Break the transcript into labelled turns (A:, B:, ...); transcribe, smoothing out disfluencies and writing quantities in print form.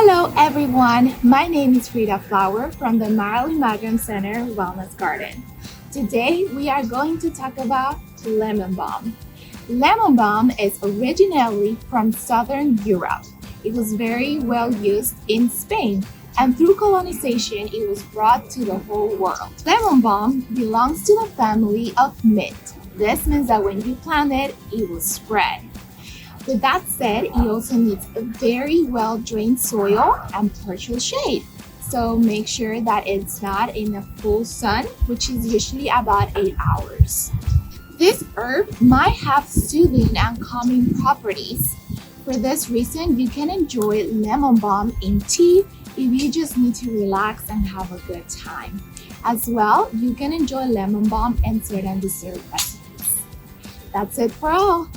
A: Hello everyone, my name is Frida Flower from the Marilyn Magam Center Wellness Garden. Today we are going to talk about lemon balm. Lemon balm is originally from Southern Europe. It was very well used in Spain, and through colonization it was brought to the whole world. Lemon balm belongs to the family of mint. This means that when you plant it, it will spread. With that said, it also needs a very well-drained soil and partial shade. So make sure that it's not in the full sun, which is usually about 8 hours. This herb might have soothing and calming properties. For this reason, you can enjoy lemon balm in tea if you just need to relax and have a good time. As well, you can enjoy lemon balm in certain dessert recipes. That's it for all.